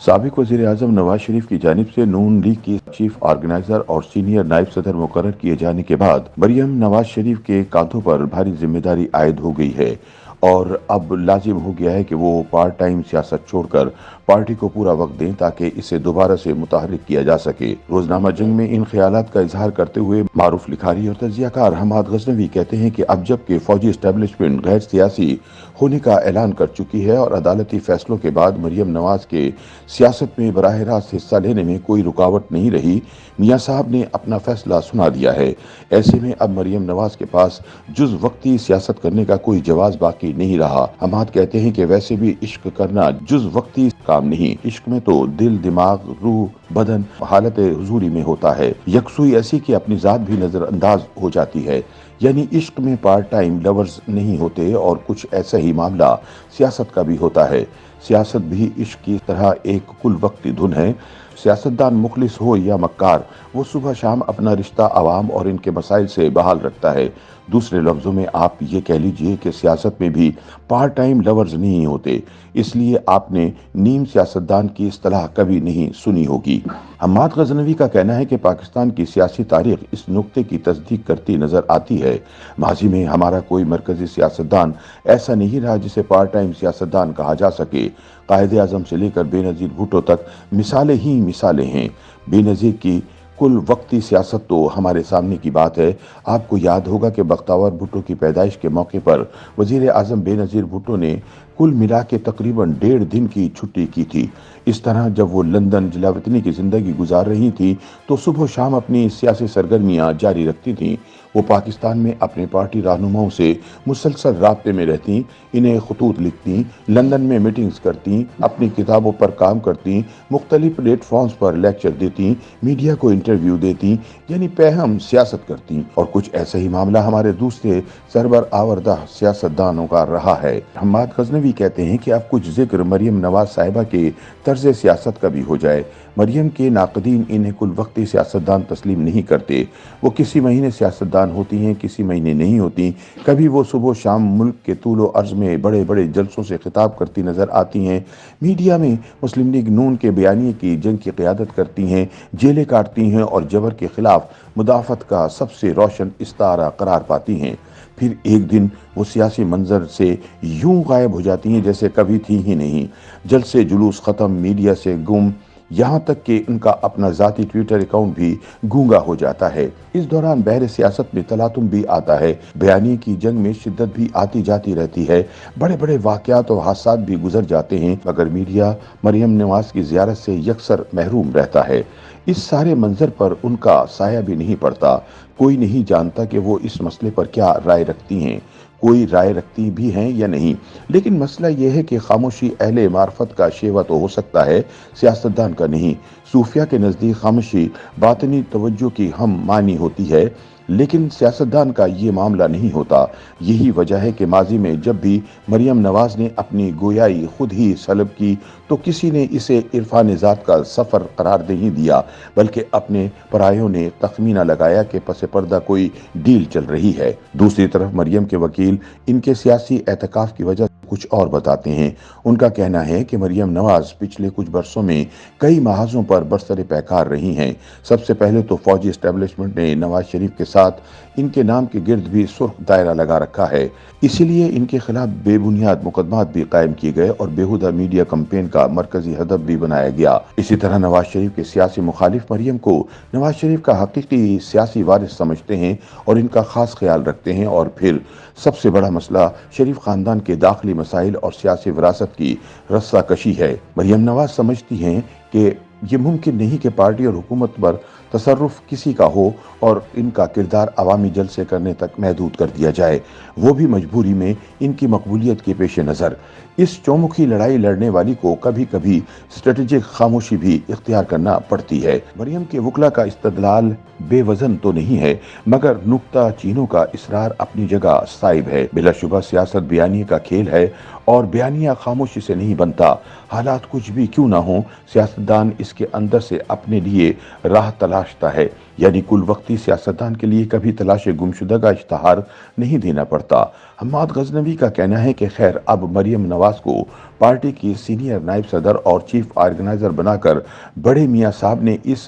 साबिक वज़ीर-ए-आज़म नवाज शरीफ की जानिब से नून लीग की चीफ ऑर्गेनाइजर और सीनियर नायब सदर मुकर्रर किए जाने के बाद मरियम नवाज शरीफ के कांधों पर भारी जिम्मेदारी आयद हो गई है और अब लाजिम हो गया है कि वो पार्ट टाइम सियासत छोड़कर पार्टी को पूरा वक्त दें ताकि इसे दोबारा से मुतहर्रिक किया जा सके। रोजनामा जंग में इन ख्यालात का इजहार करते हुए मारूफ लिखारी और तजियाकार हमाद गजनवी कहते हैं कि अब जबकि फौजी एस्टेब्लिशमेंट गैर सियासी होने का ऐलान कर चुकी है और अदालती फैसलों के बाद मरियम नवाज के सियासत में बराह रास्त हिस्सा लेने में कोई रुकावट नहीं रही, मियां साहब ने अपना फैसला सुना दिया है। ऐसे में अब मरियम नवाज के पास जुज वक्ती सियासत करने का कोई जवाज बाकी नहीं रहा। हमाद कहते हैं कि वैसे भी इश्क करना जुज वक्ती काम नहीं, इश्क में तो दिल, दिमाग, रूह, बदन हालत हुजूरी में होता है। यकसुई ऐसी कि अपनी जात भी नजरअंदाज हो जाती है। यानी इश्क में पार्ट टाइम लवर्स नहीं होते और कुछ ऐसा ही मामला सियासत का भी होता है। सियासत भी इश्क की तरह एक कुल वक्ती धुन है। सियासतदान मुखलिस हो या मक्कार, वो सुबह शाम अपना रिश्ता आवाम और इनके मसाइल से बहाल रखता है। दूसरे लफ्जों में आप ये कह लीजिए कि सियासत में भी पार्ट टाइम लवर्स नहीं होते, इसलिए आपने नीम सियासतदान की इस्तेलाह कभी नहीं सुनी होगी। हम्माद गजनवी का कहना है कि पाकिस्तान की सियासी तारीख इस नुक्ते की तस्दीक करती नजर आती है। माजी में हमारा कोई मरकजी सियासतदान ऐसा नहीं रहा जिसे पार्ट टाइम सियासतदान कहा जा सके। कायदे आजम से लेकर बेनजीर भुट्टो तक मिसालें ही मिसालें हैं। बेनजीर की कुल वक्ती सियासत तो हमारे सामने की बात है। आपको याद होगा कि बख्तावर भुट्टो की पैदाइश के मौके पर वजीर आजम बेनजीर भुट्टो ने कुल मिला के तकरीबन 1.5 दिन की छुट्टी की थी। इस तरह जब वो लंदन जिलावतनी की जिंदगी गुजार रही थी तो सुबह शाम अपनी सियासी सरगर्मियां जारी रखती थीं। वो पाकिस्तान में अपने पार्टी रहनुमाओं से मुसलसल राब्ते में रहती, इन्हें खतूत लिखती, लंदन में मीटिंग्स करती, अपनी किताबों पर काम करती, मुख्तलिफ प्लेटफॉर्म्स पर लेक्चर देती, मीडिया को इंटरव्यू देती, यानी पैहम सियासत करती। और कुछ ऐसा ही मामला हमारे दूसरे सरबर आवरदा सियासतदानों का रहा है। हम्माद गजनवी कहते हैं कि अब कुछ जिक्र मरियम नवाज साहिबा के तर्ज सियासत का भी हो जाए। मरियम के नाकदीन इन्हें कुल वक्ती सियासतदान तस्लीम नहीं करते। वो किसी महीने सियासतदान होती हैं, किसी महीने नहीं होती। कभी वो सुबह शाम मुल्क के तूलो अर्ज में बड़े बड़े जलसों से खिताब करती नजर आती हैं। मीडिया में मुस्लिम लीग नून के बयानिए की जंग की क़यादत करती हैं, जेलें काटती हैं और जबर के खिलाफ मुदाफ़त का सबसे रोशन इस्तारा करार पाती हैं। फिर एक दिन वो सियासी मंजर से यूं गायब हो जाती हैं जैसे कभी थी ही नहीं। जलसे जुलूस ख़त्म, मीडिया से गुम, यहाँ तक कि उनका अपना ज़ाती ट्विटर अकाउंट भी गूंगा हो जाता है। इस दौरान बहरे सियासत में तलातुम भी आता है, बयानी की जंग में शिद्दत भी आती जाती रहती है, बड़े बड़े वाक़यात और हादसात भी गुजर जाते हैं, मगर मीडिया मरियम नवाज की ज़ियारत से यकसर महरूम रहता है। इस सारे मंजर पर उनका साया भी नहीं पड़ता। कोई नहीं जानता कि वो इस मसले पर क्या राय रखती हैं, कोई राय रखती भी हैं या नहीं। लेकिन मसला यह है कि खामोशी अहले मार्फत का शेवा तो हो सकता है, सियासतदान का नहीं। सूफिया के नज़दीक खामोशी बातनी तवज्जो की हम मानी होती है, लेकिन सियासतदान का ये मामला नहीं होता। यही वजह है कि माजी में जब भी मरियम नवाज ने अपनी गोयाई खुद ही सलब की तो किसी ने इसे इरफान ज़ात का सफ़र करार नहीं दिया, बल्कि अपने परायों ने तखमीना लगाया कि पस पर्दा कोई डील चल रही है। दूसरी तरफ मरियम के वकील इनके सियासी एहतिकाफ की वजह कुछ और बताते हैं। उनका कहना है कि मरियम नवाज पिछले कुछ बरसों में कई महाजों पर बरसरे पैकार रही हैं। सबसे पहले तो फौजी एस्टेब्लिशमेंट ने नवाज शरीफ के साथ इनके नाम के गिर्द भी सुर्ख दायरा लगा रखा है, इसीलिए इनके खिलाफ बेबुनियाद मुकदमात भी कायम किए गए और बेहुदा मीडिया कैंपेन का मरकजी हदफ भी बनाया गया। इसी तरह नवाज शरीफ के सियासी मुखालिफ मरियम को नवाज शरीफ का हकीकी सियासी वारिस समझते हैं और इनका खास ख्याल रखते हैं। और फिर सबसे बड़ा मसला शरीफ खानदान के दाखिली मसाइल और सियासी विरासत की रस्साकशी है। मरियम नवाज समझती हैं कि ये मुमकिन नहीं कि पार्टी और हुकूमत पर तसर्रुफ किसी का हो और इनका किरदार अवामी जलसे करने तक महदूद कर दिया जाए, वो भी मजबूरी में इनकी मकबूलियत के पेश नज़र। इस चौमुखी लड़ाई लड़ने वाली को कभी कभी स्ट्रेटेजिक खामोशी भी इख्तियार करना पड़ती है। मरियम के वकला का इस्तदलाल बेवजन तो नहीं है, मगर नुक्ता चीनों का इसरार अपनी जगह साइब है। बिलाशुबा सियासत बयानी का खेल है और बयानिया खामोशी से नहीं बनता। हालात कुछ भी क्यों ना हो, सियासतदान इसके अंदर से अपने लिए राह तलाशता है। यानी कुल वक्ती सियासतदान के लिए कभी तलाश गुमशुदा का इश्तहार नहीं देना पड़ता। हम्माद गजनवी का कहना है कि खैर अब मरियम नवाज को पार्टी की सीनियर नायब सदर और चीफ ऑर्गेनाइजर बनाकर बड़े मियाँ साहब ने इस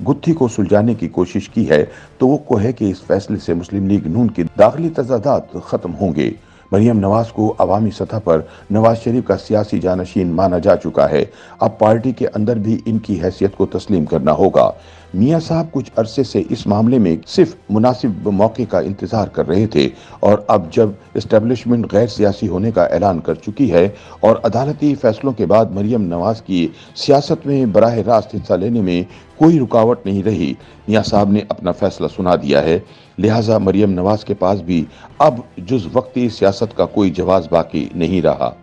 गुत्थी को सुलझाने की कोशिश की है, तो वो है कि इस फैसले से मुस्लिम लीग नून के दाखिली तजादात खत्म होंगे। मरियम नवाज को अवामी सतह पर नवाज शरीफ का सियासी जानशीन माना जा चुका है। अब पार्टी के अंदर भी इनकी हैसियत को तस्लीम करना होगा। मियाँ साहब कुछ अरसे से इस मामले में सिर्फ मुनासिब मौके का इंतजार कर रहे थे, और अब जब एस्टेब्लिशमेंट गैर सियासी होने का ऐलान कर चुकी है और अदालती फैसलों के बाद मरियम नवाज की सियासत में बराह रास्त हिस्सा लेने में कोई रुकावट नहीं रही, मियाँ साहब ने अपना फैसला सुना दिया है। लिहाजा मरियम नवाज के पास भी अब जुज़ वक्ती सियासत का कोई जवाब बाकी नहीं रहा।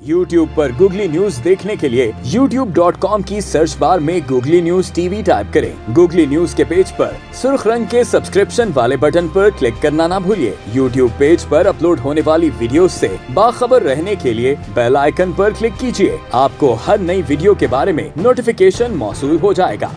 YouTube पर गूगली न्यूज देखने के लिए youtube.com की सर्च बार में गूगली न्यूज टीवी टाइप करें। गूगली न्यूज के पेज पर सुर्ख रंग के सब्सक्रिप्शन वाले बटन पर क्लिक करना ना भूलिए। YouTube पेज पर अपलोड होने वाली वीडियोस से बाखबर रहने के लिए बेल आइकन पर क्लिक कीजिए। आपको हर नई वीडियो के बारे में नोटिफिकेशन मौसूल हो जाएगा।